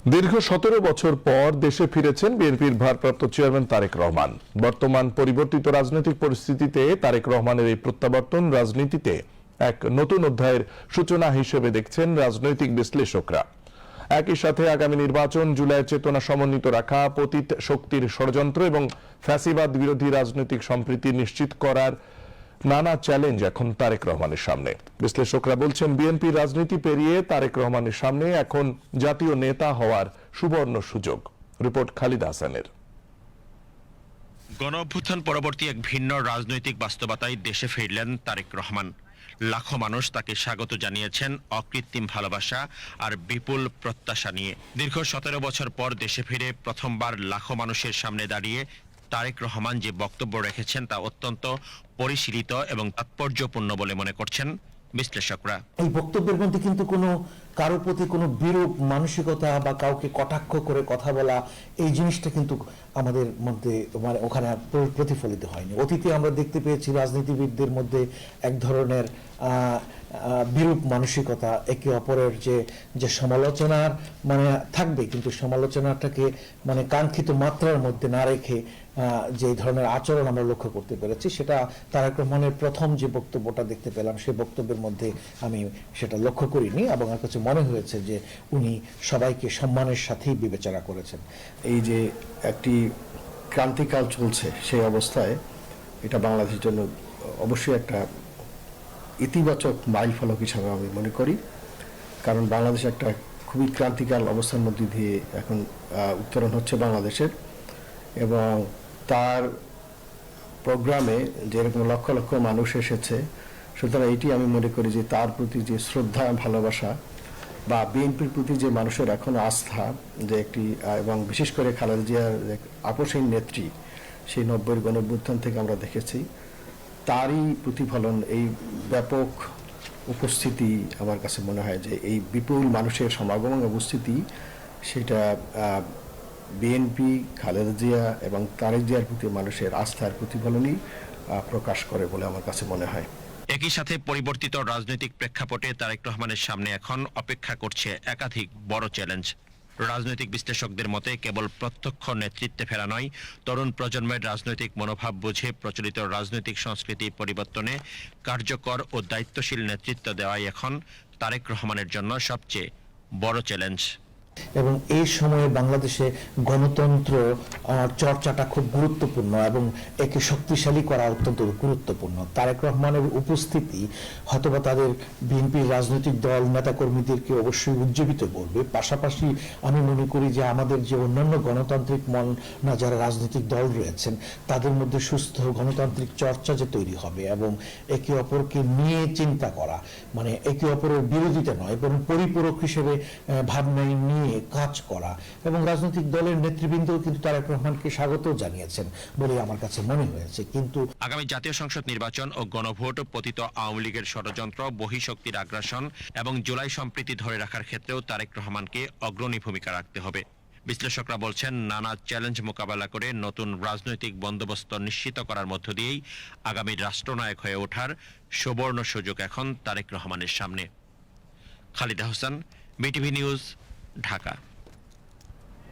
দীর্ঘ 17 বছর পর দেশে ফিরেছেন বিএনপির ভারপ্রাপ্ত চেয়ারম্যান তারেক রহমান। বর্তমান পরিবর্তিত রাজনৈতিক পরিস্থিতিতে তারেক রহমানের এই প্রত্যাবর্তন রাজনীতিতে এক নতুন অধ্যায়ের সূচনা হিসেবে দেখছেন রাজনৈতিক বিশ্লেষকরা। একই সাথে আগামী নির্বাচন জুলাইয়ের চেতনা সমন্বিত রাখা, পতিত শক্তির ষড়যন্ত্র এবং ফ্যাসিবাদ বিরোধী রাজনৈতিক সম্প্রীতি নিশ্চিত করার নানা চ্যালেঞ্জ এখন তারেক রহমানের সামনে। বিশ্লেষকরা বলছেন, বিএনপির রাজনীতি পেরিয়ে তারেক রহমানের সামনে এখন জাতীয় নেতা হওয়ার সুবর্ণ সুযোগ। রিপোর্ট খালিদ হাসানের। গণঅভ্যুত্থান পরবর্তী এক ভিন্ন রাজনৈতিক বাস্তবতায় দেশে ফিরলেন তারেক রহমান। লাখো মানুষ তাকে স্বাগত জানিয়েছেন অকৃত্রিম ভালোবাসা আর বিপুল প্রত্যাশা নিয়ে। দীর্ঘ 17 বছর পর দেশে ফিরে প্রথমবার লাখো মানুষের সামনে দাঁড়িয়ে তারেক রহমান যে বক্তব্য রেখেছেন তা অত্যন্ত পরিশীলিত এবং তাৎপর্যপূর্ণ বলে মনে করছেন বিশ্লেষকরা। এই বক্তব্যের মধ্যে কিন্তু কোনো কারো প্রতি কোনো বিরূপ মানসিকতা বা কাউকে কটাক্ষ করে কথা বলা, এই জিনিসটা কিন্তু আমাদের মধ্যে মানে ওখানে প্রতিফলিত হয়নি। অতীতে আমরা দেখতে পেয়েছি রাজনীতিবিদদের মধ্যে এক ধরনের বিরূপ মানসিকতা, একে অপরের যে সমালোচনার মানে থাকবে, কিন্তু সমালোচনাটাকে মানে কাঙ্ক্ষিত মাত্রার মধ্যে না রেখে যে ধরনের আচরণ আমরা লক্ষ্য করতে পেরেছি, সেটা তারেক রহমানের প্রথম যে বক্তব্যটা দেখতে পেলাম সেই বক্তব্যের মধ্যে আমি সেটা লক্ষ্য করিনি, এবং আমার কাছে মনে হয়েছে যে উনি সবাইকে সম্মানের সাথেই বিবেচনা করেছেন। এই যে একটি ক্রান্তিকাল চলছে, সেই অবস্থায় এটা বাংলাদেশের জন্য অবশ্যই একটা ইতিবাচক মাইল ফলক হিসাবে আমি মনে করি। কারণ বাংলাদেশ একটা খুবই ক্রান্তিকাল অবস্থার মধ্যে দিয়ে এখন উত্তরণ হচ্ছে বাংলাদেশের, এবং তার প্রোগ্রামে যেরকম লক্ষ লক্ষ মানুষ এসেছে, সুতরাং এটি আমি মনে করি যে তার প্রতি যে শ্রদ্ধা ভালোবাসা বা বিএনপির প্রতি যে মানুষের এখন আস্থা, যে একটি এবং বিশেষ করে খালেদা জিয়ার আপসহীন নেত্রী সেই 90-এর গণঅভ্যুত্থান থেকে আমরা দেখেছি, তারই প্রতিফলন এই ব্যাপক উপস্থিতি। আমার কাছে মনে হয় যে এই বিপুল মানুষের সমাগম উপস্থিতি, সেটা বিএনপি, খালেদা জিয়া এবং তারেক জিয়ার প্রতি মানুষের আস্থার প্রতিফলনই প্রকাশ করে বলে আমার কাছে মনে হয়। একই সাথে পরিবর্তিত রাজনৈতিক প্রেক্ষাপটে তারেক রহমানের সামনে এখন অপেক্ষা করছে একাধিক বড় চ্যালেঞ্জ। রাজনৈতিক বিশ্লেষকদের মতে কেবল প্রত্যক্ষ নেতৃত্বে ফেরা নয়, তরুণ প্রজন্মের রাজনৈতিক মনোভাব বুঝে প্রচলিত রাজনৈতিক সংস্কৃতি পরিবর্তনে কার্যকর ও দায়িত্বশীল নেতৃত্ব দেওয়াই এখন তারেক রহমানের জন্য সবচেয়ে বড় চ্যালেঞ্জ। এবং এই সময়ে বাংলাদেশে গণতন্ত্র চর্চাটা খুব গুরুত্বপূর্ণ এবং একে শক্তিশালী করা অত্যন্ত গুরুত্বপূর্ণ। তারেক রহমানের উপস্থিতি হয়তোবা তাদের বিএনপির রাজনৈতিক দল নেতাকর্মীদেরকে অবশ্যই উজ্জীবিত করবে। পাশাপাশি আমি মনে করি যে আমাদের যে অন্যান্য গণতান্ত্রিক মন না যারা রাজনৈতিক দল রয়েছেন, তাদের মধ্যে সুস্থ গণতান্ত্রিক চর্চা যে তৈরি হবে এবং একে অপরকে নিয়ে চিন্তা করা, মানে একে অপরের বিরোধিতা নয় বরং পরিপূরক হিসেবে ভাবনায় নিয়ে কাজ করা, এবং রাজনৈতিক দলের নেতৃবৃন্দ কিন্তু তারেক রহমানকে স্বাগত জানিয়েছেন বলে আমার কাছে মনে হয়েছে। কিন্তু আগামী জাতীয় সংসদ নির্বাচন ও গণভোট, পতিত আওয়ামী লীগের ষড়যন্ত্র, বহিঃশক্তির আগ্রাসন এবং জুলাই সম্প্রীতি ধরে রাখার ক্ষেত্রেও তারেক রহমানকে অগ্রণী ভূমিকা রাখতে হবে। বিশ্লেষকরা বলছেন, নানা চ্যালেঞ্জ মোকাবেলা করে নতুন রাজনৈতিক বন্দোবস্ত নিশ্চিত করার মধ্য দিয়েই আগামী রাষ্ট্রনায়ক হয়ে ওঠার সুবর্ণ সুযোগ এখন তারেক রহমানের সামনে। Khalid Hasan, BTV news, Dhaka.